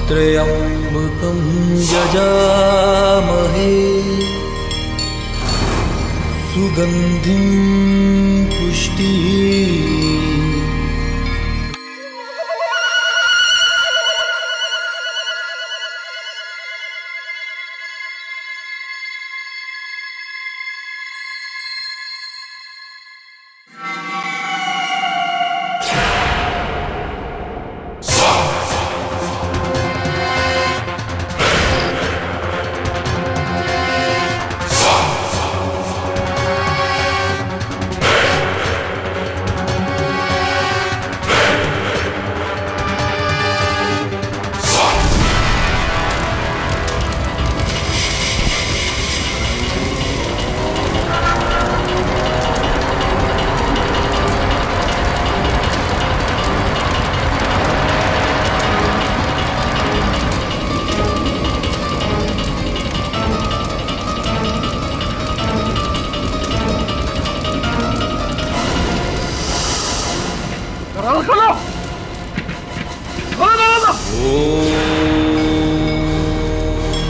त्र्यम्बकं यजामहे सुगन्धिं पुष्टिः।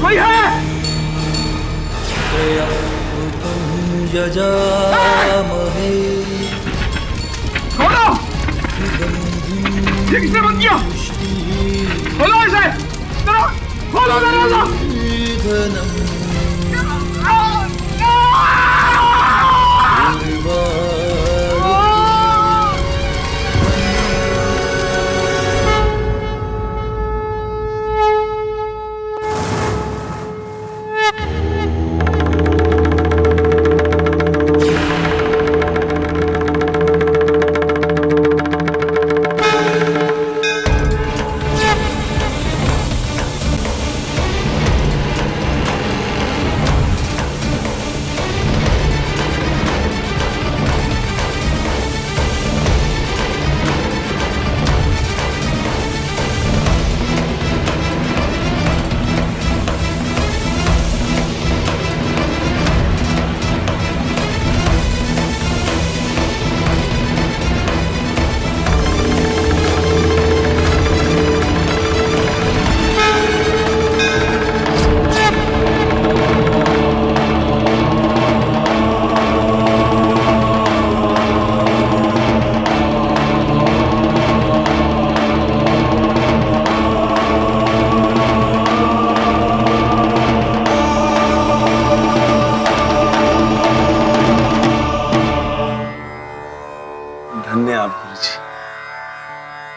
कोई है? त्र्यम्बकं यजामहे खोलो! ये किसने बंद किया? खोलो इसे! खोलो दरवाजा!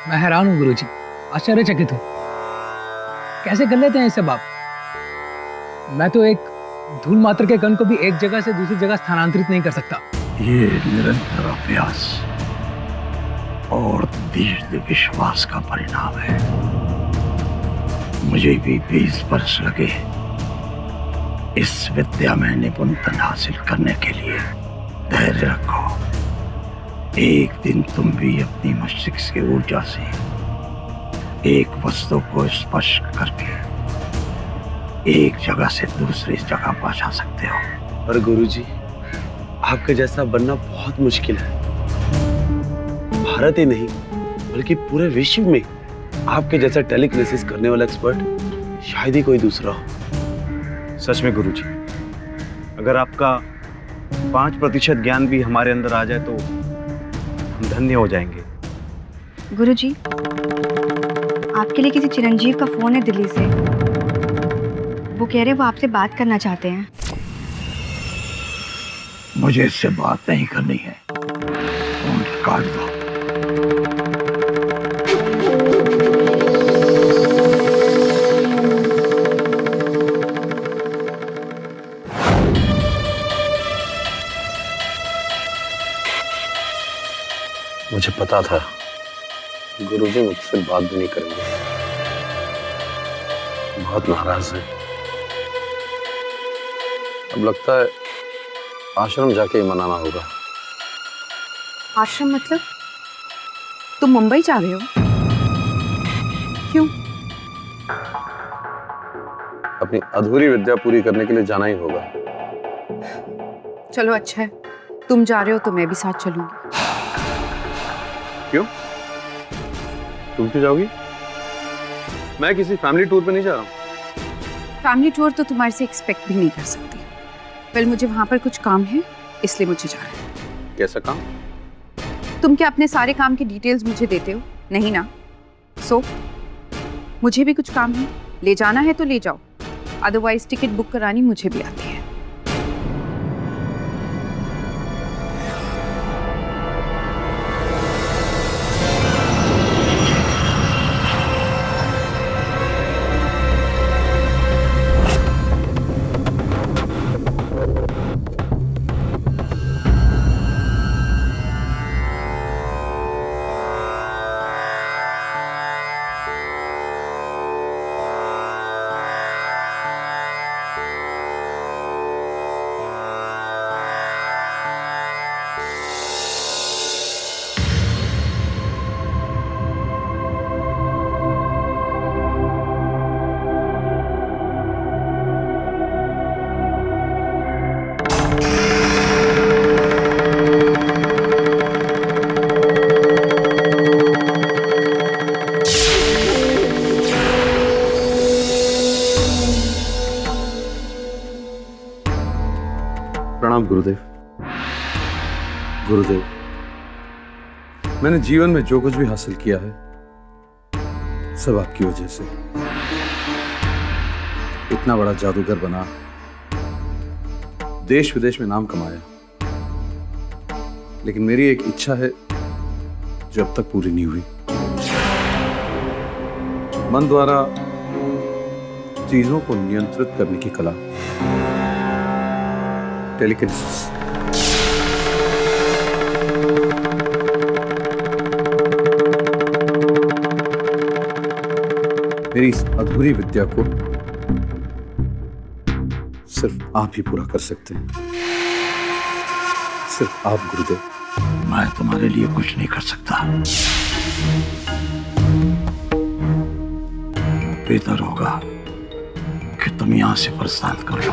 मैं हैरान हूँ गुरुजी, आश्चर्यचकित हूँ। कैसे कर लेते हैं ये सब आप? मैं तो एक धूल मात्र के कण को भी एक जगह से दूसरी जगह स्थानांतरित नहीं कर सकता। ये निरंतर अभ्यास और दृढ़ विश्वास का परिणाम है। मुझे भी 20 वर्ष लगे इस विद्या में निपुणता हासिल करने के लिए। धैर्य रखो, एक दिन तुम भी अपनी मस्तिष्क की ऊर्जा से एक वस्तु को स्पर्श करके एक जगह से दूसरी जगह पहुंचा सकते हो। पर गुरुजी, आपके जैसा बनना बहुत मुश्किल है। भारत ही नहीं बल्कि पूरे विश्व में आपके जैसा टेलीकिनेसिस करने वाला एक्सपर्ट शायद ही कोई दूसरा हो। सच में गुरुजी, अगर आपका 5% ज्ञान भी हमारे अंदर आ जाए तो हम धन्य हो जाएंगे। गुरुजी, आपके लिए किसी चिरंजीव का फोन है दिल्ली से। वो कह रहे वो आपसे बात करना चाहते हैं। मुझे इससे बात नहीं करनी है, फोन काट दो। मुझे पता था गुरुजी मुझसे बात भी नहीं करेंगे, बहुत नाराज हैं। अब लगता है आश्रम जाके ही मनाना होगा। आश्रम मतलब? तुम मुंबई जा रहे हो? क्यों? अपनी अधूरी विद्या पूरी करने के लिए जाना ही होगा। चलो अच्छा है, तुम जा रहे हो तो मैं भी साथ चलूंगी। क्यों? तुम क्यों जाओगी? मैं किसी फैमिली टूर पे नहीं जा रहा हूँ। फैमिली टूर तो तुम्हारे से एक्सपेक्ट भी नहीं कर सकती। वेल, मुझे वहां पर कुछ काम है, इसलिए मुझे जाना है। कैसा काम? तुम क्या अपने सारे काम की डिटेल्स मुझे देते हो? नहीं ना? सो मुझे भी कुछ काम है, ले जाना है तो ले जाओ, अदरवाइज टिकट बुक करानी मुझे भी आती है। प्रणाम गुरुदेव। गुरुदेव, मैंने जीवन में जो कुछ भी हासिल किया है सब आपकी वजह से। इतना बड़ा जादूगर बना, देश विदेश में नाम कमाया, लेकिन मेरी एक इच्छा है जो अब तक पूरी नहीं हुई। मन द्वारा चीजों को नियंत्रित करने की कला, टेलीकिनेसिस। मेरी इस अधूरी विद्या को सिर्फ आप ही पूरा कर सकते हैं, सिर्फ आप गुरुदेव। मैं तुम्हारे लिए कुछ नहीं कर सकता। बेहतर होगा कि तुम यहां से प्रस्थान कर लो।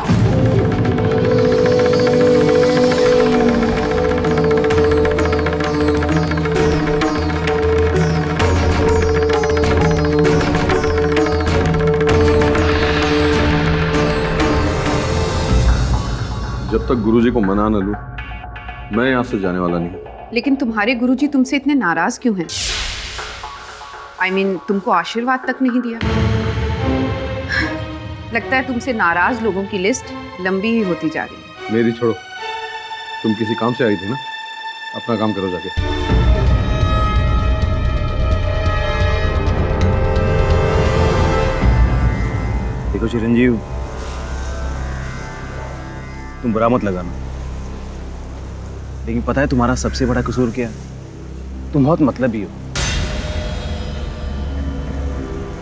जब तक गुरुजी को मना न लूं, मैं यहां से जाने वाला नहीं। लेकिन तुम्हारे गुरुजी तुमसे इतने नाराज क्यों हैं? I mean, तुमको आशीर्वाद तक नहीं दिया। लगता है तुमसे नाराज लोगों की लिस्ट लंबी ही होती जा रही है। मेरी छोड़ो, तुम किसी काम से आई थी ना, अपना काम करो जाके। देखो चिरंजीव, तुम बुरा मत लगाना, लेकिन पता है तुम्हारा सबसे बड़ा कसूर क्या है? तुम बहुत मतलबी हो।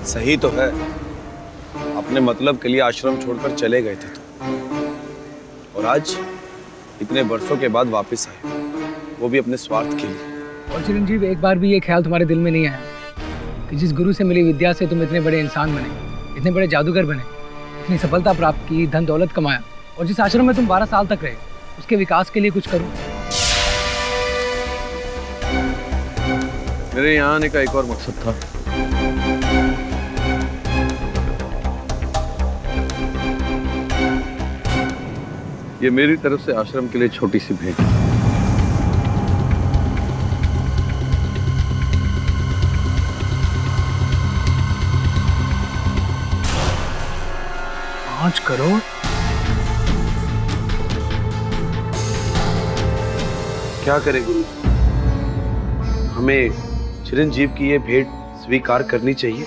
सही तो है, अपने मतलब के लिए आश्रम छोड़कर चले गए थे तुम, और आज इतने वर्षों के बाद वापस आए, वो भी अपने स्वार्थ के लिए। और चिरंजीव, एक बार भी ये ख्याल तुम्हारे दिल में नहीं आया कि जिस गुरु से मिली विद्या से तुम इतने बड़े इंसान बने, इतने बड़े जादूगर बने, इतनी सफलता प्राप्त की, धन दौलत कमाया, और जिस आश्रम में तुम 12 साल तक रहे, उसके विकास के लिए कुछ करूं? मेरे यहाँ आने का एक और मकसद था। ये मेरी तरफ से आश्रम के लिए छोटी सी भेंट। पाँच करोड़? क्या करें गुरु, हमें चिरंजीव की ये भेंट स्वीकार करनी चाहिए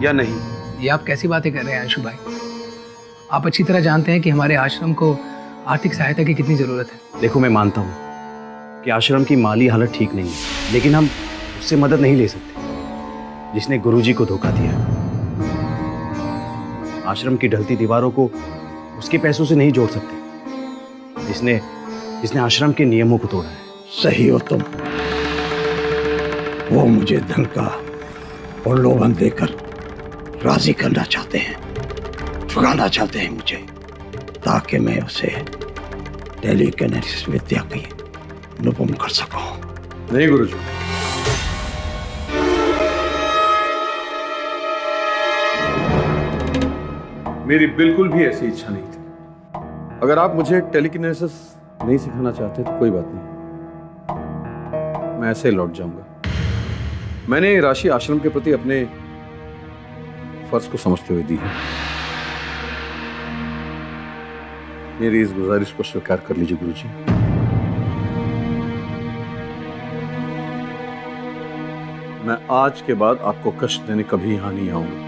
या नहीं? ये आप कैसी बातें कर रहे हैं अंशु भाई? आप अच्छी तरह जानते हैं कि हमारे आश्रम को आर्थिक सहायता की कितनी जरूरत है। देखो, मैं मानता हूँ कि आश्रम की माली हालत ठीक नहीं है, लेकिन हम उससे मदद नहीं ले सकते जिसने गुरुजी को धोखा दिया। आश्रम की ढलती दीवारों को उसके पैसों से नहीं जोड़ सकते जिसने आश्रम के नियमों को तोड़ा है। सही हो तुम। वो मुझे धन का प्रलोभन देकर राजी करना चाहते हैं, ठुकाना चाहते हैं मुझे, ताकि मैं उसे टेलीकिनेसिस विद्या की निपुण कर सकूं। नहीं गुरुजी, मेरी बिल्कुल भी ऐसी इच्छा नहीं थी। अगर आप मुझे टेलीकिनेसिस नहीं सिखाना चाहते तो कोई बात नहीं, मैं ऐसे लौट जाऊंगा। मैंने ये राशि आश्रम के प्रति अपने फर्ज को समझते हुए दी है। मेरी इस गुजारिश को स्वीकार कर लीजिए गुरुजी। मैं आज के बाद आपको कष्ट देने कभी यहां नहीं आऊंगा।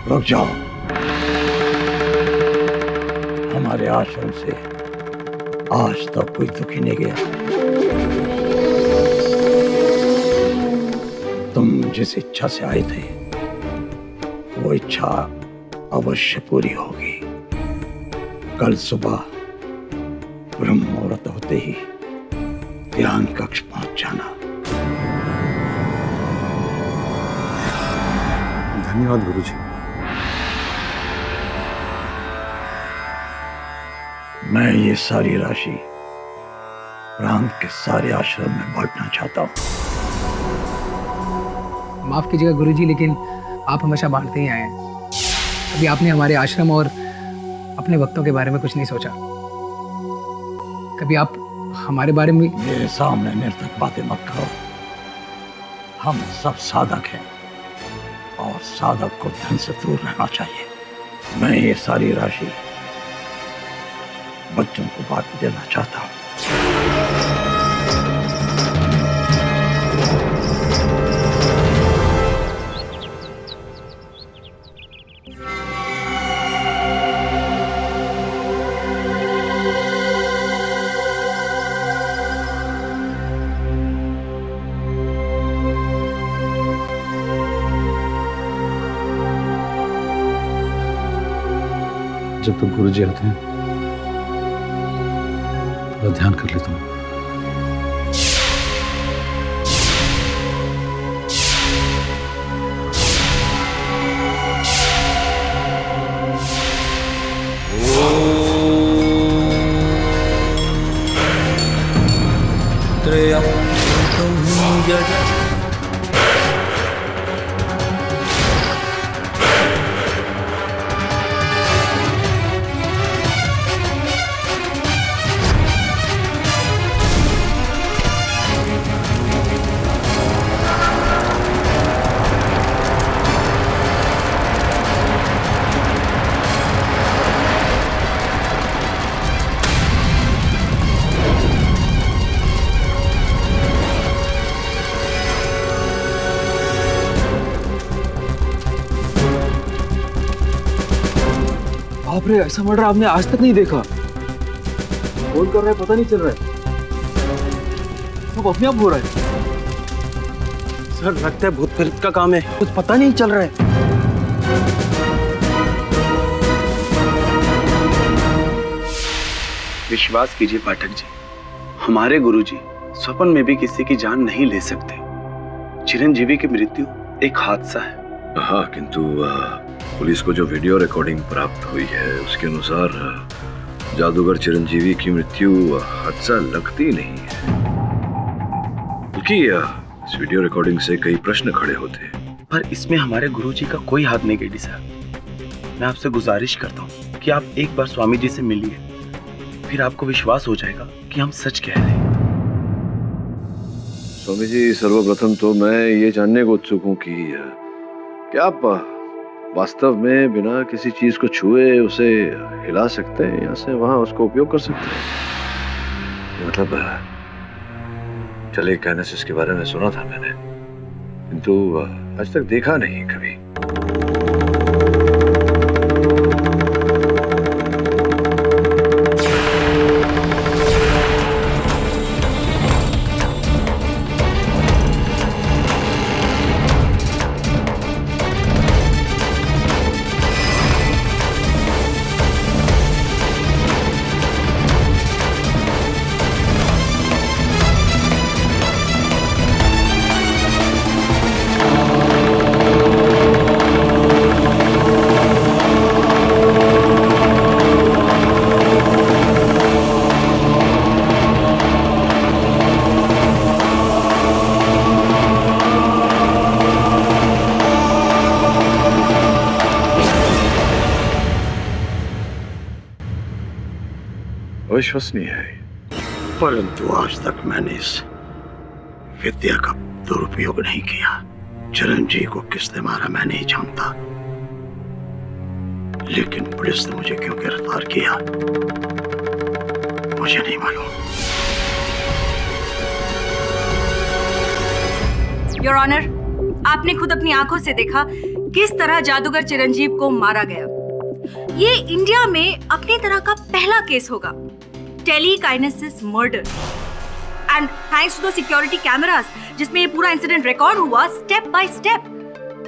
रुक जाओ। हमारे आश्रम से आज तक कोई दुखी नहीं गया। तुम जिस इच्छा से आए थे वो इच्छा अवश्य पूरी होगी। कल सुबह ब्रह्म मुहूर्त होते ही ध्यान कक्ष पहुंच जाना। धन्यवाद गुरुजी। मैं ये सारी राशि प्रांत के सारे आश्रम में बांटना चाहता हूँ। माफ कीजिएगा गुरुजी, लेकिन आप हमेशा बांटते ही आए हैं। कभी आपने हमारे आश्रम और अपने भक्तों के बारे में कुछ नहीं सोचा? कभी आप हमारे बारे में? मेरे सामने निर्थक बातें मत करो। हम सब साधक हैं और साधक को धन से दूर रहना चाहिए। मैं ये सारी राशि बच्चों को बांट देना चाहता हूँ। जब तक गुरुजी आते हैं थोड़ा ध्यान कर लेता हूँ। बाप रे, ऐसा मर्डर आपने आज तक नहीं देखा। कौन कर रहा है पता नहीं चल रहा है, सब अपने आप हो रहा है। सर लगता है भूत प्रेत का काम है, कुछ पता नहीं चल रहा है। विश्वास कीजिए पाठक जी, हमारे गुरुजी स्वप्न में भी किसी की जान नहीं ले सकते। चिरंजीवी की मृत्यु एक हादसा है। हाँ, किंतु पुलिस को जो वीडियो रिकॉर्डिंग प्राप्त हुई है उसके अनुसार जादूगर चिरंजीवी की मृत्यु हादसा लगती नहीं है, क्योंकि इस वीडियो रिकॉर्डिंग से कई प्रश्न खड़े होते हैं। पर इसमें हमारे गुरुजी का कोई हाथ नहीं गेडी साहब। मैं आपसे गुजारिश करता हूँ कि आप एक बार स्वामी जी से मिलिए, फिर आपको विश्वास हो जाएगा कि हम सच कह रहे हैं। स्वामी जी, सर्वप्रथम तो मैं ये जानने को उत्सुक हूँ कि क्या आप वास्तव में बिना किसी चीज को छुए उसे हिला सकते हैं, यहाँ से वहां उसको उपयोग कर सकते हैं? मतलब टेलीकाइनेसिस के बारे में सुना था मैंने, किंतु आज तक देखा नहीं कभी। अविश्वसनीय है, परंतु आज तक मैंने इस विद्या का दुरुपयोग नहीं किया। चिरंजीव को किसने मारा मैं नहीं जानता, लेकिन पुलिस ने मुझे क्यों गिरफ्तार किया मुझे नहीं मालूम। योर ऑनर, आपने खुद अपनी आंखों से देखा किस तरह जादूगर चिरंजीव को मारा गया। ये इंडिया में अपनी तरह का पहला केस होगा, telekinesis murder, and thanks to the security cameras जिसमें ये पूरा इंसिडेंट रिकॉर्ड हुआ स्टेप बाय स्टेप।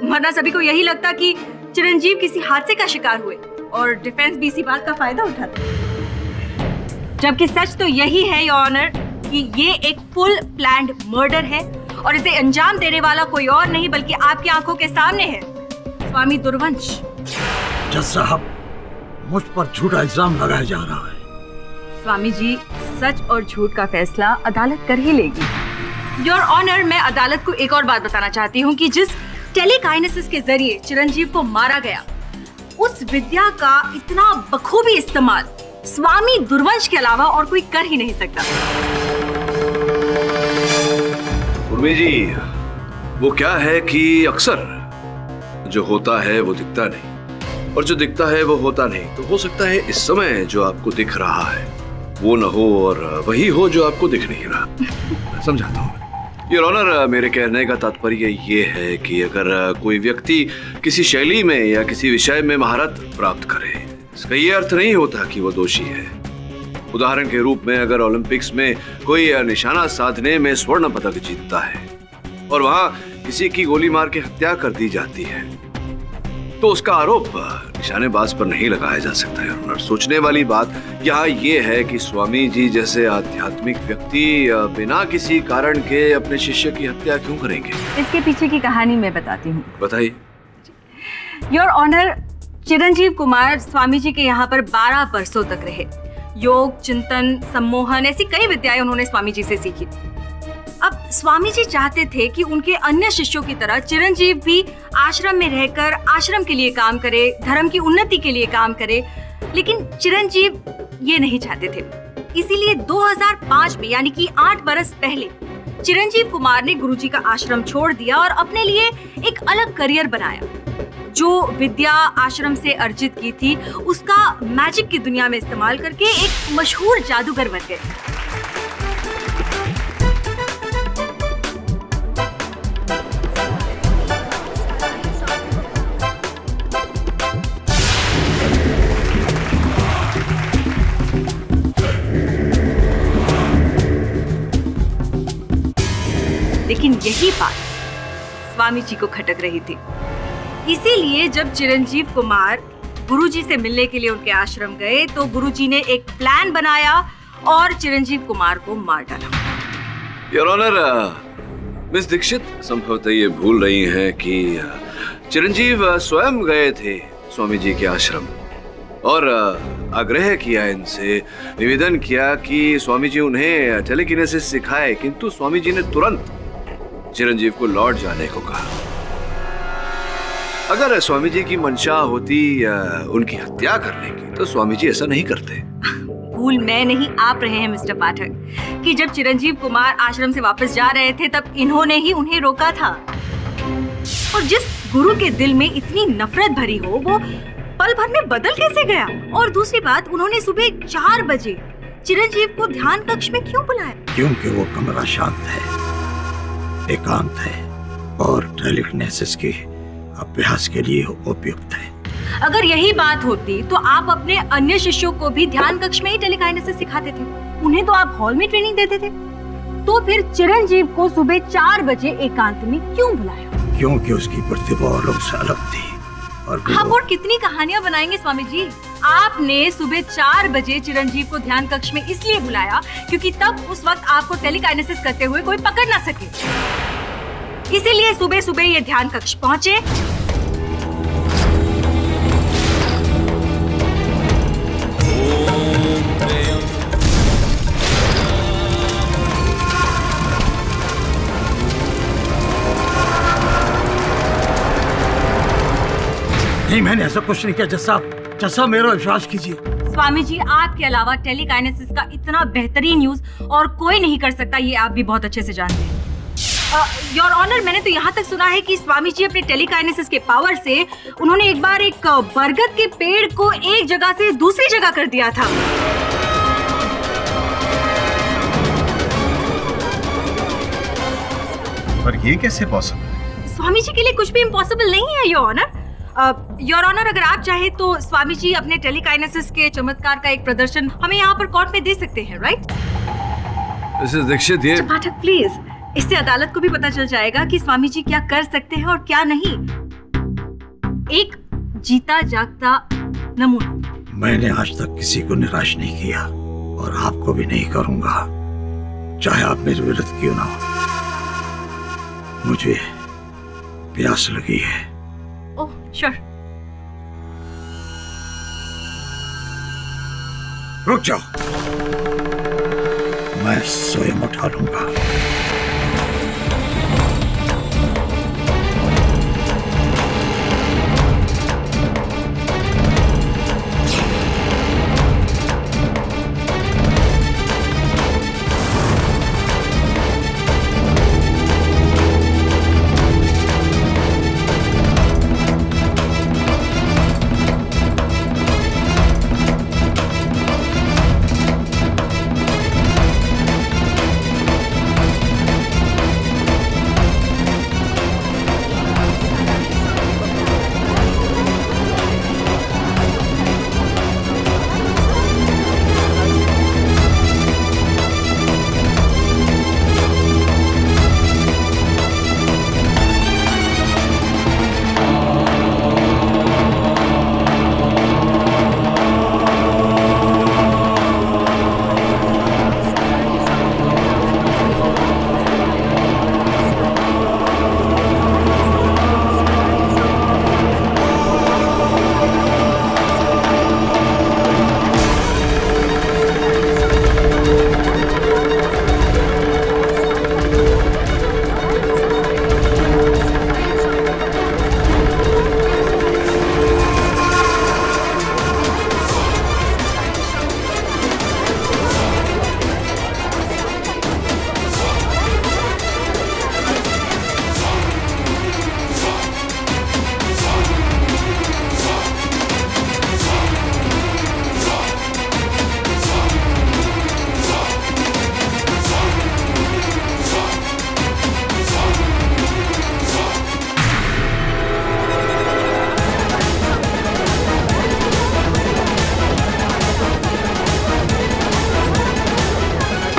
वरना सभी को यही लगता कि चिरंजीव किसी हादसे का शिकार हुए और डिफेंस भी इसी बात का फायदा उठाता, जबकि सच तो यही है योर ऑनर कि ये एक फुल प्लान्ड मर्डर है और इसे अंजाम देने वाला कोई और नहीं बल्कि आपकी आंखों के सामने है, स्वामी दुर्वंश। जज साहब, मुझ पर झूठा इल्जाम लगाया जा रहा है। स्वामी जी, सच और झूठ का फैसला अदालत कर ही लेगी। योर ऑनर, मैं अदालत को एक और बात बताना चाहती हूँ कि जिस टेलीकाइनेसिस के जरिए चिरंजीव को मारा गया, उस विद्या का इतना बखूबी इस्तेमाल स्वामी दुर्वंश के अलावा और कोई कर ही नहीं सकता। उर्मी जी, वो क्या है कि अक्सर जो होता है वो दिखता नहीं और जो दिखता है वो होता नहीं। तो हो सकता है इस समय जो आपको दिख रहा है वो न हो और वही हो जो आपको दिख नहीं रहा। समझाता हूँ योर ऑनर, मेरे कहने का तात्पर्य ये है कि अगर कोई व्यक्ति किसी शैली में या किसी विषय में महारत प्राप्त करे, इसका ये अर्थ नहीं होता कि वो दोषी है। उदाहरण के रूप में अगर ओलंपिक्स में कोई निशाना साधने में स्वर्ण पदक जीतता है और वहां किसी की गोली मार के हत्या कर दी जाती है, तो उसका आरोप निशानेबाज पर नहीं लगाया जा सकता है। सोचने वाली बात यहाँ ये है कि स्वामी जी जैसे आध्यात्मिक व्यक्ति बिना किसी कारण के अपने शिष्य की हत्या क्यों करेंगे? इसके पीछे की कहानी मैं बताती हूँ। बताइए। योर ऑनर, चिरंजीव कुमार स्वामी जी के यहाँ पर 12 वर्षों तक रहे। योग, चिंतन, सम्मोहन, ऐसी कई विद्याएं उन्होंने स्वामी जी से सीखी। अब स्वामी जी चाहते थे कि उनके अन्य शिष्यों की तरह चिरंजीव भी आश्रम में रहकर आश्रम के लिए काम करे, धर्म की उन्नति के लिए काम करे, लेकिन चिरंजीव ये नहीं चाहते थे। इसीलिए 2005 में, यानी कि 8 बरस पहले, चिरंजीव कुमार ने गुरुजी का आश्रम छोड़ दिया और अपने लिए एक अलग करियर बनाया। जो विद्या आश्रम से अर्जित की थी उसका मैजिक की दुनिया में इस्तेमाल करके एक मशहूर जादूगर बन गए। लेकिन यही बात स्वामी जी को खटक रही थी। इसीलिए जब चिरंजीव कुमार गुरुजी से मिलने के लिए उनके आश्रम गए तो गुरुजी ने एक प्लान बनाया और चिरंजीव कुमार को मार डाला। योर ऑनर, मिस दीक्षित संभवतः ये भूल रही हैं कि चिरंजीव स्वयं गए थे स्वामी जी के आश्रम और आग्रह किया, इनसे निवेदन किया कि स्वामी जी उन्हें टेलीकिनेसिस सिखाए, किंतु स्वामी जी ने तुरंत चिरंजीव को लौट जाने को कहा। अगर स्वामी जी की मंशा होती उनकी हत्या करने की तो स्वामी जी ऐसा नहीं करते। भूल मैं नहीं, आप रहे हैं मिस्टर पाठक, कि जब चिरंजीव कुमार आश्रम से वापस जा रहे थे तब इन्होंने ही उन्हें रोका था। और जिस गुरु के दिल में इतनी नफरत भरी हो वो पल भर में बदल कैसे गया? और दूसरी बात, उन्होंने सुबह 4 बजे चिरंजीव को ध्यान कक्ष में क्यों बुलाया? क्योंकि वो कमरा शांत है एकांत है और टेलीकिनेसिस के अभ्यास के लिए उपयुक्त है। अगर यही बात होती तो आप अपने अन्य शिष्यों को भी ध्यान कक्ष में ही टेलीकाइनेसिस सिखाते थे, उन्हें तो आप हॉल में ट्रेनिंग देते थे। तो फिर चिरंजीव को सुबह 4 बजे एकांत में क्यों बुलाया? क्योंकि उसकी प्रतिभा और लोग से अलग थी। और आप और कितनी कहानियां बनाएंगे स्वामी जी। आपने सुबह 4 बजे चिरंजीव को ध्यान कक्ष में इसलिए बुलाया क्योंकि तब उस वक्त आपको टेलीकाइनेसिस करते हुए कोई पकड़ ना सके, इसीलिए सुबह सुबह ये ध्यान कक्ष पहुंचे। नहीं, मैंने ऐसा कुछ नहीं किया। जैसा मेरा विश्वास कीजिए। स्वामी जी, आपके अलावा टेलीकाइनेसिस का इतना बेहतरीन यूज और कोई नहीं कर सकता, ये आप भी बहुत अच्छे से जानते हैं। योर ऑनर, मैंने तो यहाँ तक सुना है कि स्वामी जी अपने टेलीकाइनेसिस के पावर से उन्होंने एक बार एक बरगद के पेड़ को एक जगह से दूसरी जगह कर दिया था। पर ये कैसे पॉसिबल? स्वामी जी के लिए कुछ भी इम्पॉसिबल नहीं है योर ऑनर। योर ऑनर, अगर आप चाहे तो स्वामी जी अपने टेलीकाइनेसिस के चमत्कार का एक प्रदर्शन हमें यहाँ पर कोर्ट में दे सकते हैं, राइट? मिसेस दीक्षित, ये पाठक प्लीज, इससे अदालत को भी पता चल जाएगा कि स्वामी जी क्या कर सकते हैं और क्या नहीं। एक जीता जागता नमूना। मैंने आज तक किसी को निराश नहीं किया और आपको भी नहीं करूंगा, चाहे आप मेरे विरुद्ध क्यों ना हो। मुझे प्यास लगी है। Oh sure. रुक जाओ, मैं स्वयं उठा लूंगा।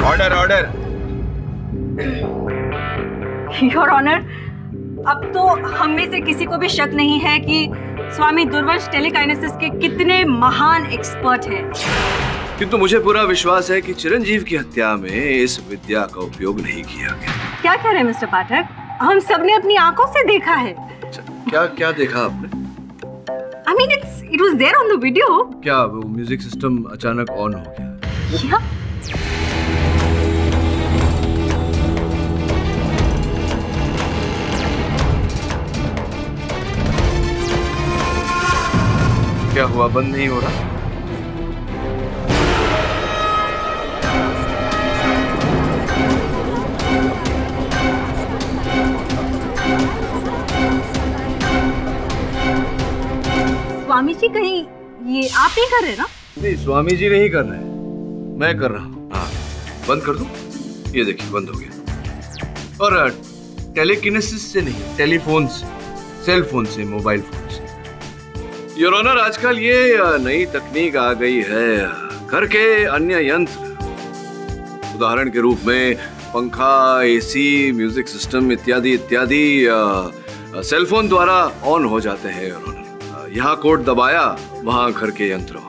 Order order. योर ऑनर, अब तो हम में से किसी को भी शक नहीं है कि स्वामी दुर्वंश टेलीकाइनेसिस के कितने महान एक्सपर्ट हैं। किंतु मुझे पूरा विश्वास है कि चिरंजीव की हत्या में इस विद्या का उपयोग नहीं किया गया। क्या कह रहे हैं मिस्टर पाठक? हम सबने अपनी आंखों से देखा है। क्या क्या देखा आपने? I mean, it was there on the video. क्या वो म्यूजिक सिस्टम अचानक ऑन हो गया? Yeah. क्या हुआ, बंद नहीं हो रहा? स्वामी जी, कहीं ये आप नहीं कर रहे ना? नहीं, स्वामी जी नहीं कर रहे, मैं कर रहा हूँ। हाँ, बंद कर दूं? ये देखिए, बंद हो गया। और टेलीकिनेसिस से नहीं, टेलीफोन से, सेल फोन से, मोबाइल फोन से। योर ऑनर, आजकल ये नई तकनीक आ गई है, घर के अन्य यंत्र, उदाहरण के रूप में पंखा, एसी, म्यूजिक सिस्टम इत्यादि इत्यादि सेलफोन द्वारा ऑन हो जाते हैं। योर ऑनर, यहाँ कोड दबाया, वहां घर के यंत्र।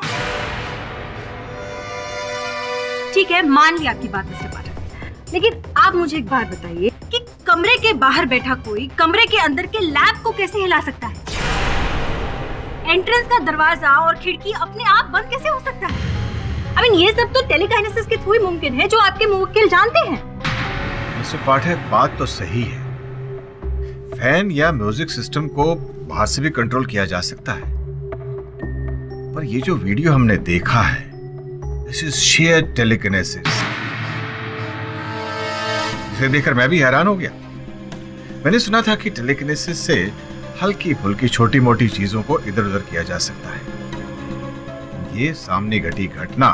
ठीक है, मान ली आपकी बात मिस्टर पाठक, लेकिन आप मुझे एक बात बताइए कि कमरे के बाहर बैठा कोई कमरे के अंदर के लैब को कैसे हिला सकता है? एंट्रेंस का दरवाजा और खिड़की अपने आप बंद कैसे हो सकता है? ये सब तो टेलीकाइनेसिस के थ्रू ही मुमकिन है, जो आपके मुवक्किल जानते हैं। मिस्टर पाठक, बात तो सही है। फैन या म्यूजिक सिस्टम को बाहर से भी कंट्रोल किया जा सकता है, पर ये जो वीडियो हमने देखा है, दिस इज शेयर टेलीकिनेसिस। इसे देखकर मैं भी हैरान हो गया। मैंने सुना था कि टेलीकिनेसिस से हल्की फुल्की छोटी मोटी चीजों को इधर उधर किया जा सकता है। ये सामने घटी घटना,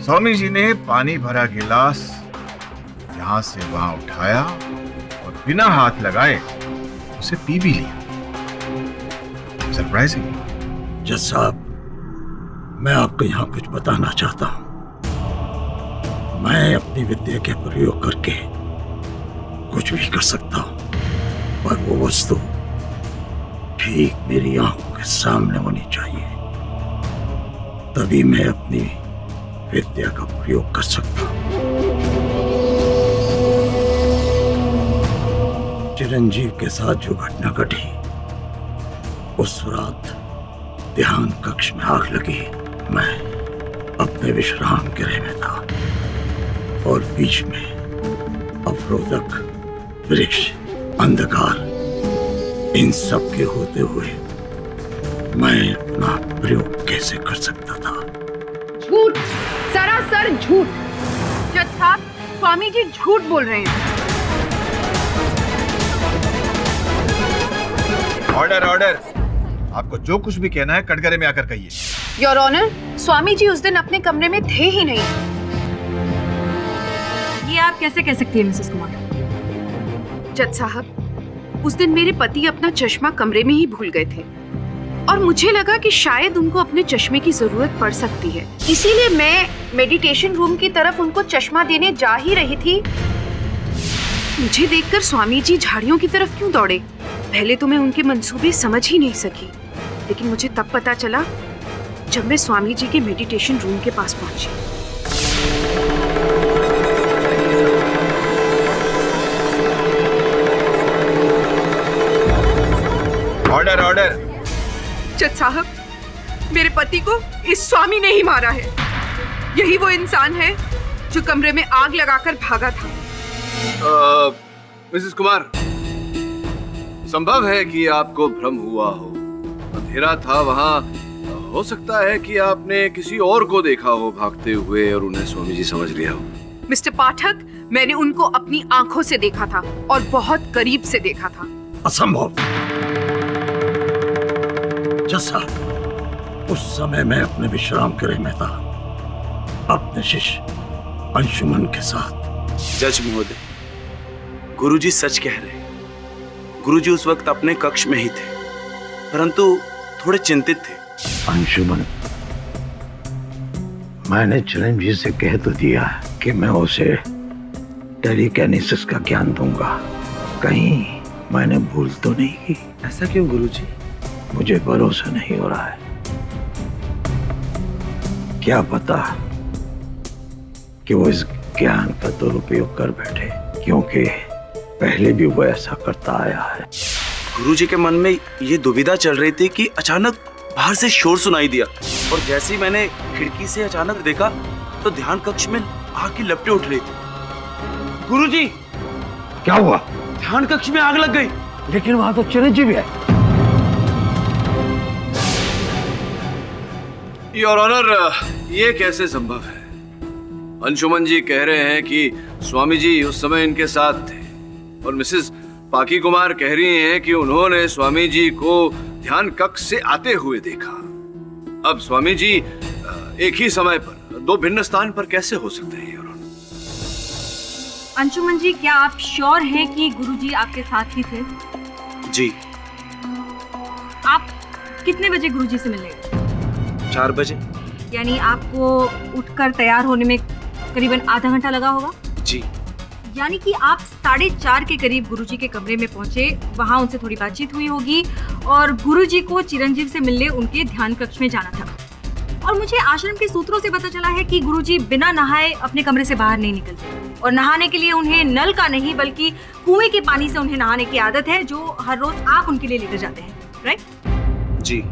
स्वामी जी ने पानी भरा गिलास यहां से वहां उठाया और बिना हाथ लगाए उसे पी भी लिया। सरप्राइजिंग। जज साहब, मैं आपको यहाँ कुछ बताना चाहता हूँ। मैं अपनी विद्या के प्रयोग करके कुछ भी कर सकता हूँ, पर वो वस्तु ठीक मेरी आंखों के सामने होनी चाहिए, तभी मैं अपनी विद्या का प्रयोग कर सकता हूँ। चिरंजीव के साथ जो घटना घटी, उस रात ध्यान कक्ष में आग लगी। मैं अपने विश्राम गृह में था और बीच में अवरोधक, वृक्ष, अंधकार, इन सब के होते हुए मैं अपना प्रयोग कैसे कर सकता था? झूठ, सरासर झूठ। जज साहब, स्वामी जी झूठ बोल रहे हैं। Order, order. आपको जो कुछ भी कहना है कटघरे में आकर कहिए। योर ऑनर, स्वामी जी उस दिन अपने कमरे में थे ही नहीं। ये आप कैसे कह सकती हैं मिसेस कुमार? जज साहब, उस दिन मेरे पति अपना चश्मा कमरे में ही भूल गए थे और मुझे लगा कि शायद उनको अपने चश्मे की जरूरत पड़ सकती है, इसीलिए मैं मेडिटेशन रूम की तरफ उनको चश्मा देने जा ही रही थी। मुझे देखकर स्वामी जी झाड़ियों की तरफ क्यों दौड़े? पहले तो मैं उनके मंसूबे समझ ही नहीं सकी, लेकिन मुझे तब पता चला जब मैं स्वामी जी के मेडिटेशन रूम के पास पहुंची। Order, order. जज साहब, मेरे पति को इस स्वामी ने ही मारा है। यही वो इंसान है जो कमरे में आग लगाकर भागा था। मिसेस कुमार, संभव है कि आपको भ्रम हुआ हो, अंधेरा था वहां। हो सकता है कि आपने किसी और को देखा हो भागते हुए और उन्हें स्वामी जी समझ लिया हो। मिस्टर पाठक, मैंने उनको अपनी आंखों से देखा था और बहुत करीब से देखा था। असंभव। जज साहब, उस समय मैं अपने विश्राम गृह में था, अपने शिष्य अंशुमन के साथ। जज महोदय, गुरुजी सच कह रहे हैं। गुरुजी उस वक्त अपने कक्ष में ही थे, परंतु थोड़े चिंतित थे। अंशुमन, मैंने चिरंजीव से कह तो दिया कि मैं उसे टेलीकिनेसिस का ज्ञान दूंगा, कहीं मैंने भूल तो नहीं की? ऐसा क्यों गुरुजी? मुझे भरोसा नहीं हो रहा है। क्या पता कि वो इस ज्ञान का दुरुपयोग कर बैठे, क्योंकि पहले भी वो ऐसा करता आया है। गुरुजी के मन में ये दुविधा चल रही थी कि अचानक बाहर से शोर सुनाई दिया और जैसे ही मैंने खिड़की से अचानक देखा तो ध्यान कक्ष में आग की लपटें उठ रही थी। गुरुजी, क्या हुआ? ध्यान कक्ष में आग लग गई। लेकिन वहां तो चिरंजीव है। योर ऑनर, ये कैसे संभव है? अंशुमन जी कह रहे हैं कि स्वामी जी उस समय इनके साथ थे और मिसेस पाकी कुमार कह रही हैं कि उन्होंने स्वामी जी को ध्यान कक्ष से आते हुए देखा। अब स्वामी जी एक ही समय पर दो भिन्न स्थान पर कैसे हो सकते हैं? योर ऑनर, अंशुमन जी, क्या आप श्योर हैं कि गुरुजी आपके साथ ही थे? जी। आप कितने बजे गुरुजी से मिलने गए? 4 बजे। यानी आपको उठकर तैयार होने में करीबन आधा घंटा लगा होगा? जी। यानी कि आप 4:30 के करीब गुरुजी के कमरे में पहुंचे, वहां उनसे थोड़ी बातचीत हुई होगी और गुरुजी को चिरंजीव से मिलने उनके ध्यान कक्ष में जाना था। और मुझे आश्रम के सूत्रों से पता चला है कि गुरुजी बिना नहाए अपने कमरे से बाहर नहीं निकलते और नहाने के लिए उन्हें नल का नहीं बल्कि कुएं के पानी से उन्हें नहाने की आदत है, जो हर रोज आप उनके लिए लेकर जाते हैं, राइट? जी।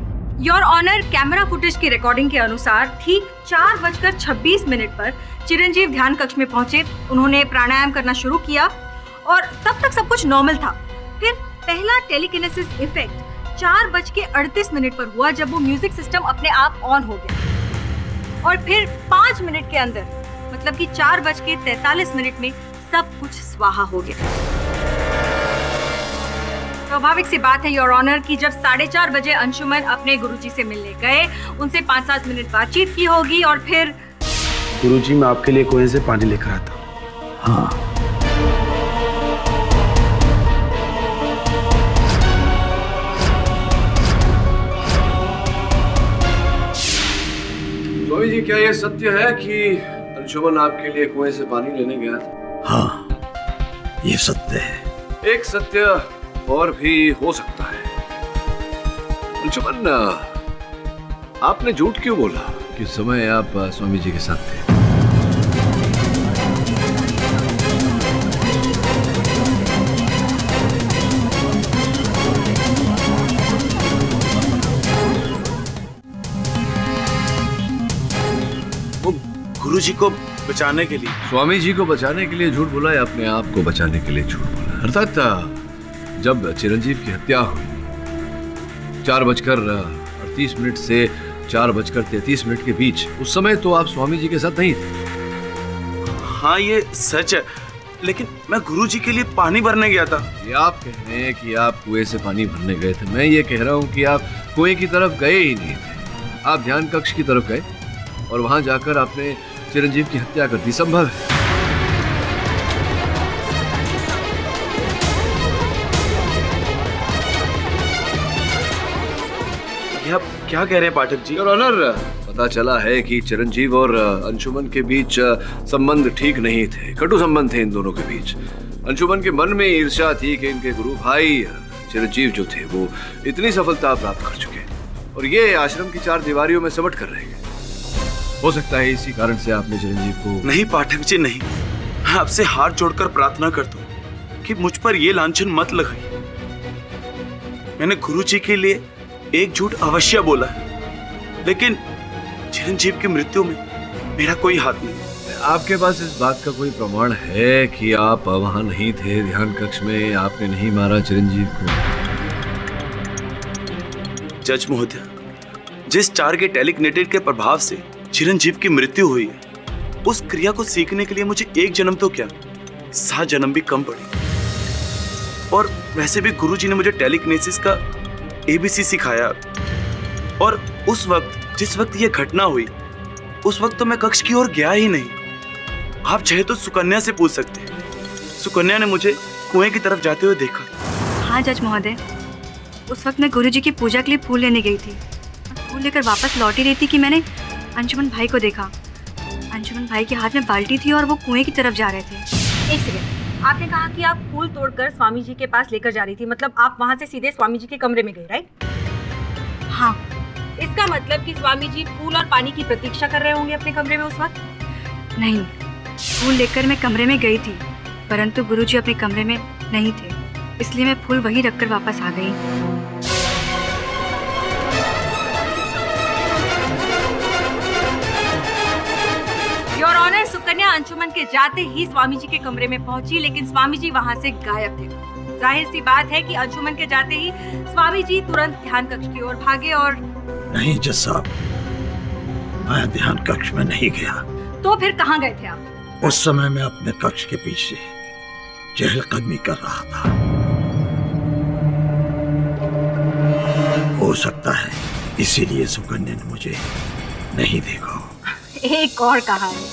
योर ऑनर, कैमरा फुटेज की रिकॉर्डिंग के अनुसार ठीक 4:26 पर चिरंजीव ध्यान कक्ष में पहुंचे। उन्होंने प्राणायाम करना शुरू किया और तब तक सब कुछ नॉर्मल था। फिर पहला टेलीकिनेसिस इफेक्ट 4:38 पर हुआ, जब वो म्यूजिक सिस्टम अपने आप ऑन हो गया और फिर 5 मिनट के अंदर, मतलब कि 4:43 में सब कुछ स्वाहा हो गया। स्वाभाविक सी बात है योर ऑनर कि जब 4:30 बजे अंशुमन अपने गुरुजी से मिलने गए, उनसे 5-7 मिनट बातचीत की होगी और फिर गुरुजी, मैं आपके लिए कुएं से पानी लेकर आता हूँ। हाँ, स्वामी जी, क्या यह सत्य है कि अंशुमन आपके लिए कुएं से पानी लेने गया था? हाँ, ये सत्य है। एक सत्य और भी हो सकता है। अंशुमन, आपने झूठ क्यों बोला कि उस समय आप स्वामी जी के साथ थे? वो गुरुजी को बचाने के लिए। स्वामी जी को बचाने के लिए झूठ बोला या अपने आप को बचाने के लिए झूठ बोला? अर्थात जब चिरंजीव की हत्या हुई 4:38 से 4:33 के बीच, उस समय तो आप स्वामी जी के साथ नहीं थे। हाँ, ये सच है, लेकिन मैं गुरुजी के लिए पानी भरने गया था। ये आप कह रहे हैं कि आप कुएं से पानी भरने गए थे। मैं ये कह रहा हूँ कि आप कुएं की तरफ गए ही नहीं थे। आप ध्यान कक्ष की तरफ गए और वहां जाकर आपने चिरंजीव की हत्या कर दी। संभव है। आप क्या कह रहे हैं पाठक जी? योर ऑनर, पता चला है कि चिरंजीव और अंशुमन के बीच संबंध ठीक नहीं थे। कटु संबंध थे इन दोनों के बीच। अंशुमन के मन में ईर्ष्या थी कि इनके गुरु भाई चिरंजीव जो थे वो इतनी सफलता प्राप्त कर चुके और ये आश्रम की 4 दीवारियों में सिमट कर रह गए। हो सकता है इसी कारण से आपने चिरंजीव को। नहीं पाठक जी, नहीं। मैं आपसे हाथ जोड़कर प्रार्थना करता हूँ कि मुझ पर ये लांछन मत लगाइए। मैंने गुरुजी के लिए एक झूठ अवश्य बोला है, लेकिन चिरंजीव की मृत्यु में मेरा कोई हाथ नहीं। आपके पास इस बात का कोई प्रमाण है कि आप वहां नहीं थे ध्यान कक्ष में, आपने नहीं मारा चिरंजीव को? जज महोदय, जिस चार के टेलीकिनेटेड के प्रभाव से चिरंजीव की मृत्यु हुई है, उस क्रिया को सीखने के लिए मुझे 1 जन्म तो क्या 7 जन्म भी कम पड़े। और वैसे भी गुरुजी ने मुझे टेलीकिनेसिस का ABC सिखाया। और उस वक्त, जिस वक्त ये घटना हुई, उस वक्त तो मैं कक्ष की ओर गया ही नहीं। आप चाहे तो सुकन्या से पूछ सकते हैं। सुकन्या ने मुझे कुएं की तरफ जाते हुए देखा। हाँ जज महोदय, उस वक्त मैं गुरुजी की पूजा के लिए फूल लेने गई थी। फूल लेकर वापस लौट ही रही थी कि मैंने अंशुमन भाई को देखा। अंशुमन भाई के हाथ में बाल्टी थी और वो कुएं की तरफ जा रहे थे। एक सेकंड, आपने कहा कि आप फूल तोड़कर स्वामी जी के पास लेकर जा रही थी, मतलब आप वहां से सीधे स्वामी जी के कमरे में गई, राइट? हाँ, इसका मतलब कि स्वामी जी फूल और पानी की प्रतीक्षा कर रहे होंगे अपने कमरे में उस वक्त? नहीं, फूल लेकर मैं कमरे में गई थी, परंतु गुरुजी अपने कमरे में नहीं थे, इसलिए मैं फूल वहीं रखकर वापस आ गई। योर ऑनर, सुकन्या अंशुमन के जाते ही स्वामी जी के कमरे में पहुंची, लेकिन स्वामी जी वहां से गायब थे। जाहिर सी बात है कि अंशुमन के जाते ही स्वामी जी तुरंत ध्यान कक्ष की ओर भागे। और नहीं जज साहब, मैं ध्यान कक्ष में नहीं गया। तो फिर कहाँ गए थे आप? उस समय मैं अपने कक्ष के पीछे चहलकदमी कर रहा था। हो सकता है इसीलिए सुकन्या ने मुझे नहीं देखा। एक और कहानी।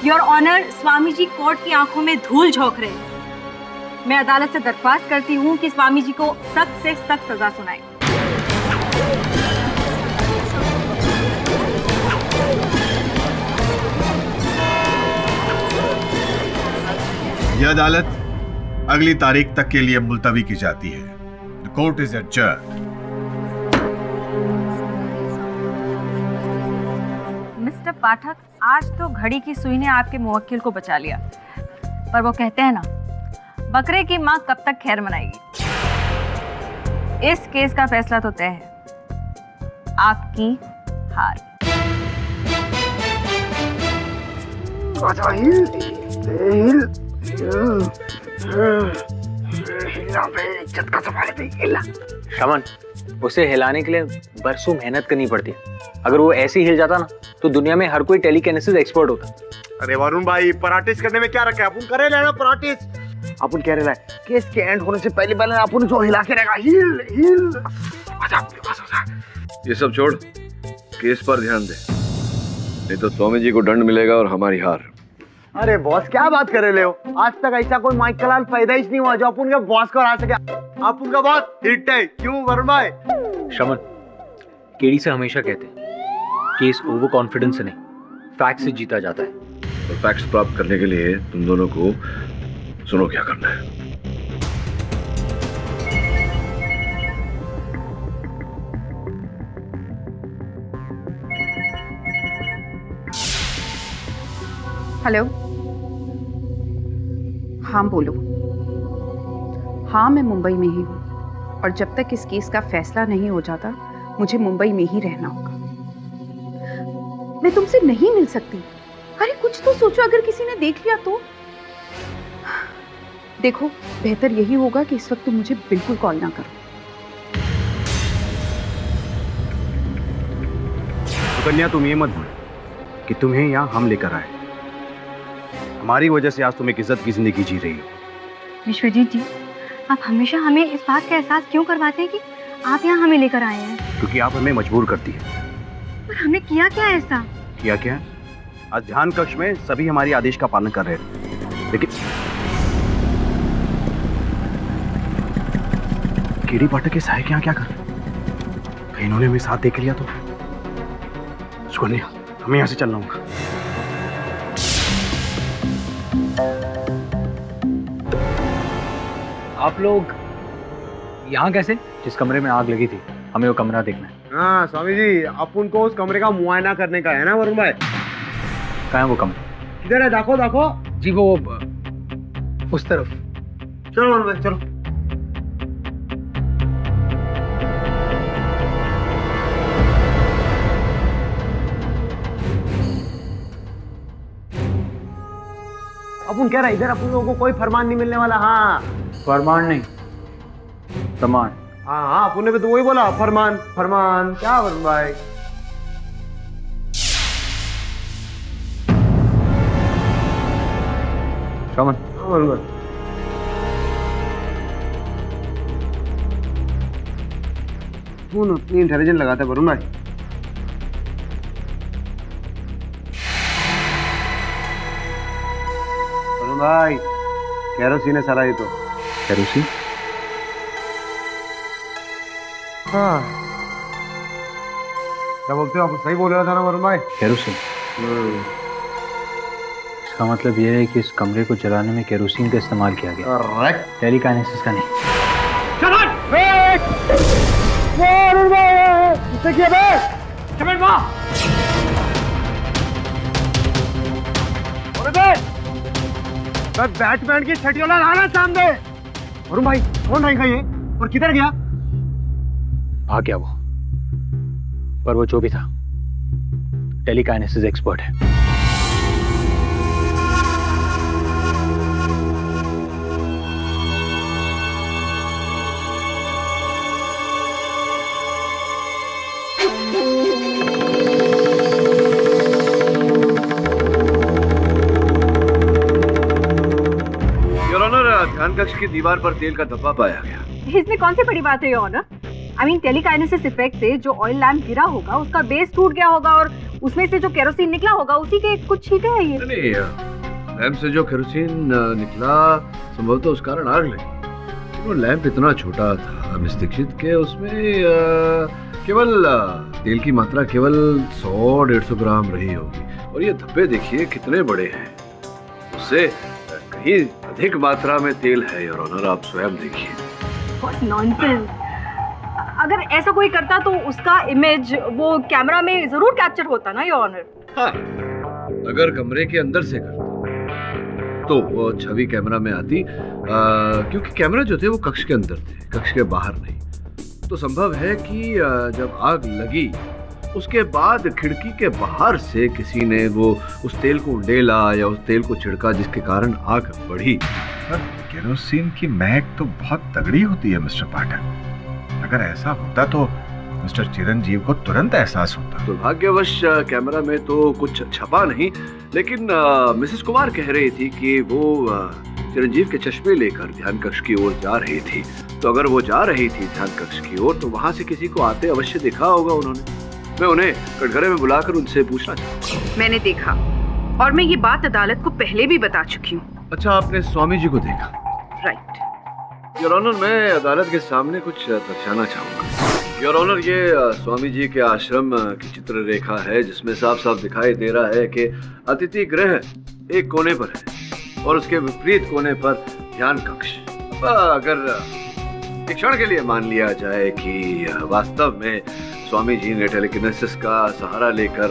Your honour, Swami ji court की आंखों में धूल झोंक रहे हैं। मैं अदालत से दरख्वास्त करती हूँ कि स्वामी जी को सख्त से सख्त सजा सुनाए। यह अदालत अगली तारीख तक के लिए मुलतवी की जाती है। The court is adjourned. Mister Pathak, आज तो घड़ी की सुई ने आपके मुवक्किल को बचा लिया, पर वो कहते हैं ना, बकरे की मां कब तक खैर मनाएगी। इस केस का फैसला तो तय है, आपकी हार। शमन, उसे हिलाने के लिए बरसों मेहनत करनी पड़ती है। अगर वो ऐसे ही हिल जाता ना तो दुनिया में हर कोई टेलीकिनेसिस एक्सपर्ट होता। अरे वरुण भाई, प्रैक्टिस करने में क्या रखा है? अपन करे लेना प्रैक्टिस। अपन कह रहे हैं केस के एंड होने से पहले पहले अपन जो हिला के रहेगा, हिल हिल। आजा। ये सब छोड़, केस पर ध्यान दे, नहीं तो स्वामी जी को दंड मिलेगा और हमारी हार। अरे बॉस, क्या बात कर रहे हो? आज तक ऐसा कोई माइकल लाल पैदा ही नहीं हुआ जो अपन के बॉस को हरा सके। अपन का बॉस हिट है, क्यों वरुण भाई? शमन, केडी से हमेशा कहते हैं केस ओवर कॉन्फिडेंस से नहीं, फैक्ट से जीता जाता है। और फैक्ट्स प्राप्त करने के लिए तुम दोनों को सुनो क्या करना है। हेलो, हाँ बोलो। हाँ, मैं मुंबई में ही हूँ और जब तक इस केस का फैसला नहीं हो जाता मुझे मुंबई में ही रहना होगा। मैं तुमसे नहीं मिल सकती। अरे कुछ तो सोचो, अगर किसी ने देख लिया तो। देखो, बेहतर यही होगा कि इस वक्त तुम मुझे बिल्कुल कॉल ना करो। सुकन्या, तुम ये मत भूल कि तुम्हें यहाँ हम लेकर आए। हमारी वजह से आज तुम एक इज्जत की जिंदगी जी रही हो। विश्वजीत जी, आप हमेशा हमें इस बात का एहसास क्यों करवाते हैं कि आप यहाँ हमें लेकर आए हैं? क्योंकि आप हमें मजबूर करती है। पर हमने किया क्या ऐसा? किया क्या? आज ध्यान कक्ष में सभी हमारी आदेश का पालन कर रहे थे, लेकिन केडी पाठक के सहायक यहाँ क्या कर रहे? कहीं इन्होंने हमें साथ देख लिया तो? सुकन्या, हमें यहाँ से चलना होगा। आप लोग यहाँ कैसे? जिस कमरे में आग लगी थी, हमें वो कमरा देखना है। हाँ स्वामी जी, अपन को उस कमरे का मुआयना करने का है ना वरुण भाई? कहाँ है वो कमरा? इधर है, देखो देखो जी, वो उस तरफ। चलो वरुण भाई, चलो। अपन कह रहा है इधर अपन लोगों को कोई फरमान नहीं मिलने वाला। हाँ, फरमान नहीं, प्रमाण। हाँ, अपन ने भी तो वही बोला, फरमान फरमान। क्या वरुण भाई? शमन, वरुण भाई, तू ना अपनी इंटेलिजेंस लगाता है वरुण भाई। वरुण भाई, केरोसिन है सारा ये तो। केरोसिन? हाँ, क्या बोलते हो आप? सही बोल रहा था ना वरुण भाई? केरोसिन। इसका मतलब यह है कि इस कमरे को जलाने में केरोसिन का इस्तेमाल किया गया। करेक्ट। टेलीकाइनेसिस का नहीं। बैटमैन की छठी वाला लाना सामने। वरुण भाई, कौन रहेगा ये और किधर गया? आ गया वो, पर वो जो भी था टेलीकाइनेसिस एक्सपर्ट है। ध्यान कक्ष की दीवार पर तेल का धब्बा पाया गया। इसमें कौन सी बड़ी बात है, your honour? I mean telekinesis effect से जो ऑयल लैंप गिरा होगा उसका बेस टूट गया होगा और उसमें से जो केरोसिन निकला होगा उसी के कुछ छींटे हैं ये। नहीं, लैंप से जो केरोसिन निकला संभवतः उस कारण आग लगी। वो लैंप इतना छोटा था मिस दीक्षित के उसमें केवल तेल की मात्रा केवल 100-150 ग्राम रही होगी, और ये धब्बे देखिए कितने बड़े हैं, उससे कहीं अधिक मात्रा में तेल है योर ऑनर, आप स्वयं देखिए। What nonsense! अगर ऐसा कोई करता तो उसका इमेज वो कैमरा में जरूर कैप्चर होता ना योर ऑनर। हाँ, अगर कमरे के अंदर से करता तो वो छवि कैमरा में आती, क्योंकि कैमरा जो थे वो कक्ष के अंदर थे, कक्ष के बाहर नहीं। तो संभव है कि जब आग लगी उसके बाद खिड़की के बाहर से किसी ने वो उस तेल को उंडेला या उस तेल को छिड़का, जिसके कारण आग बढ़ी। पर केरोसिन की महक तो बहुत तगड़ी होती है मिस्टर पाठक। अगर ऐसा होता तो मिस्टर चिरंजीव को तुरंत एहसास होता। दुर्भाग्यवश कैमरा में तो कुछ छपा नहीं, लेकिन मिसेस कुमार कह रही थी कि वो चिरंजीव के चश्मे लेकर ध्यान कक्ष की ओर जा रही थी। तो अगर वो जा रही थी ध्यान कक्ष की ओर तो वहां से किसी को आते अवश्य देखा होगा उन्होंने। मैं उन्हें कटघरे में बुलाकर उनसे पूछना चाहूँगा। मैंने देखा, और मैं ये बात अदालत को पहले भी बता चुकी हूँ। अच्छा, आपने स्वामी जी को देखा? राइट। योर ऑनर, मैं अदालत के सामने कुछ दर्शाना चाहूँगा। योर ऑनर, ये स्वामी जी के आश्रम की चित्र रेखा है, जिसमें साफ साफ दिखाई दे रहा है कि अतिथि गृह एक कोने पर है और उसके विपरीत कोने पर ध्यान कक्ष। अगर एक क्षण के लिए मान लिया जाए कि वास्तव में स्वामी जी ने टेलीकिनेसिस का सहारा लेकर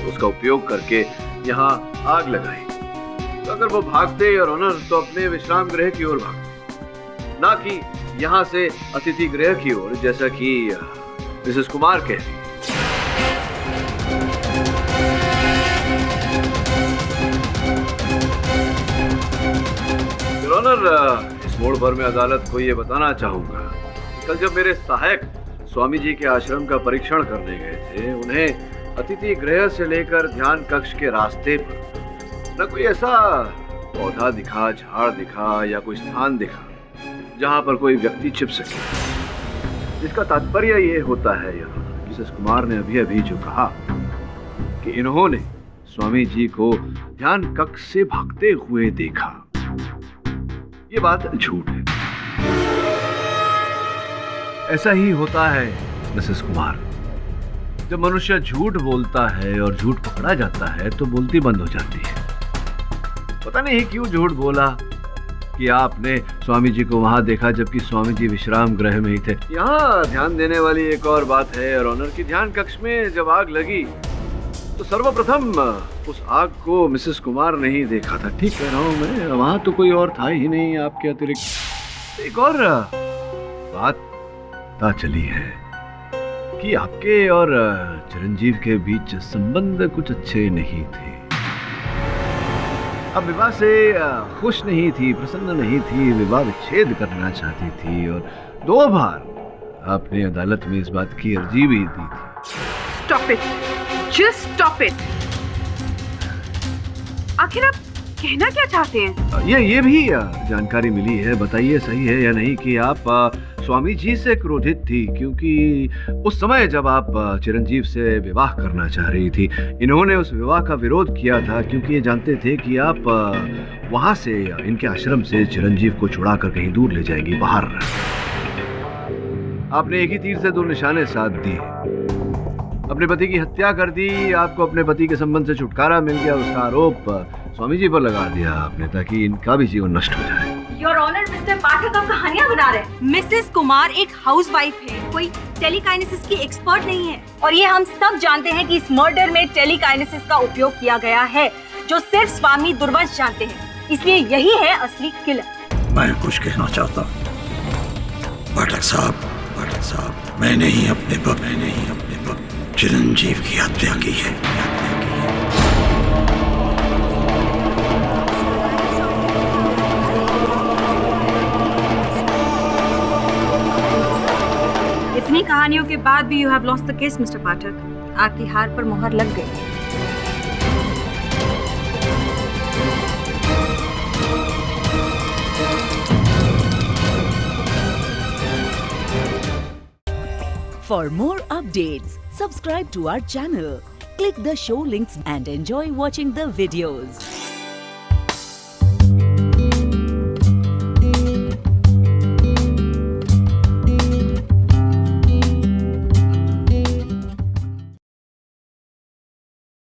उसका उपयोग करके यहाँ आग लगाई, तो अगर वो भागते योर ऑनर तो अपने विश्राम गृह की ओर भागते, ना कि यहाँ से अतिथि गृह की ओर, जैसा कि मिसेस कुमार कह रही। योर ऑनर, इस मोड़ पर मैं अदालत को ये बताना चाहूंगा, कल जब मेरे सहायक स्वामी जी के आश्रम का परीक्षण करने गए थे, उन्हें अतिथि गृह से लेकर ध्यान कक्ष के रास्ते पर न कोई ऐसा पौधा दिखा, झाड़ दिखा या कोई स्थान दिखा जहां पर कोई व्यक्ति छिप सके। जिसका तात्पर्य ये होता है मिसेस कुमार ने अभी अभी जो कहा कि इन्होंने स्वामी जी को ध्यान कक्ष से भागते हुए देखा, ये बात झूठ है। ऐसा ही होता है मिसेस कुमार, जब मनुष्य झूठ बोलता है और झूठ पकड़ा जाता है तो बोलती बंद हो जाती है। पता नहीं क्यों झूठ बोला कि आपने स्वामी जी को वहां देखा जबकि स्वामी जी विश्राम गृह में ही थे। यहाँ ध्यान देने वाली एक और बात है और ऑनर की ध्यान कक्ष में जब आग लगी तो सर्वप्रथम उस आग को मिसेस कुमार ने ही देखा था। ठीक कह रहा हूँ मैं, वहां तो कोई और था ही नहीं आपके अतिरिक्त। एक और बात पता चली है कि आपके और चिरंजीव के बीच संबंध कुछ अच्छे नहीं थे। अब विवाह से खुश नहीं थी, प्रसन्न नहीं थी, विवाह विच्छेद करना चाहती थी और 2 बार आपने अदालत में इस बात की अर्जी भी दी थी। Stop it, just stop it. आखिर आप कहना क्या चाहते हैं? ये भी जानकारी मिली है, बताइए सही है या नहीं, कि आप स्वामी जी से क्रोधित थी क्योंकि उस समय जब आप चिरंजीव से विवाह करना चाह रही थी, इन्होंने उस विवाह का विरोध किया था क्योंकि ये जानते थे कि आप वहां से, इनके आश्रम से चिरंजीव को छुड़ाकर कहीं दूर ले जाएंगी, बाहर। आपने एक ही तीर से 2 निशाने साध दिए, अपने पति की हत्या कर दी, आपको अपने पति के संबंध से छुटकारा मिल गया, उसका आरोप स्वामी जी पर लगा दिया आपने ताकि इनका भी जीवन नष्ट हो जाए। योर ऑनर, मिस्टर पाठक आप कहानियां बना रहे हैं। मिसेस कुमार एक हाउसवाइफ है, कोई टेलीकाइनेसिस की एक्सपर्ट नहीं है, और ये हम सब जानते हैं कि इस मर्डर में टेलीकाइनेसिस का उपयोग किया गया है, जो सिर्फ स्वामी दुर्वंश जानते हैं। इसलिए यही है असली किलर। मैं कुछ कहना चाहता हूँ पाठक साहब, मैंने ही अपने वक्त चिरंजीव की हत्या की है। इतनी कहानियों के बाद भी you have lost the case Mister Pathak. आपकी हार पर मोहर लग गई। For more updates, subscribe to our channel, Click the show links and enjoy watching the videos.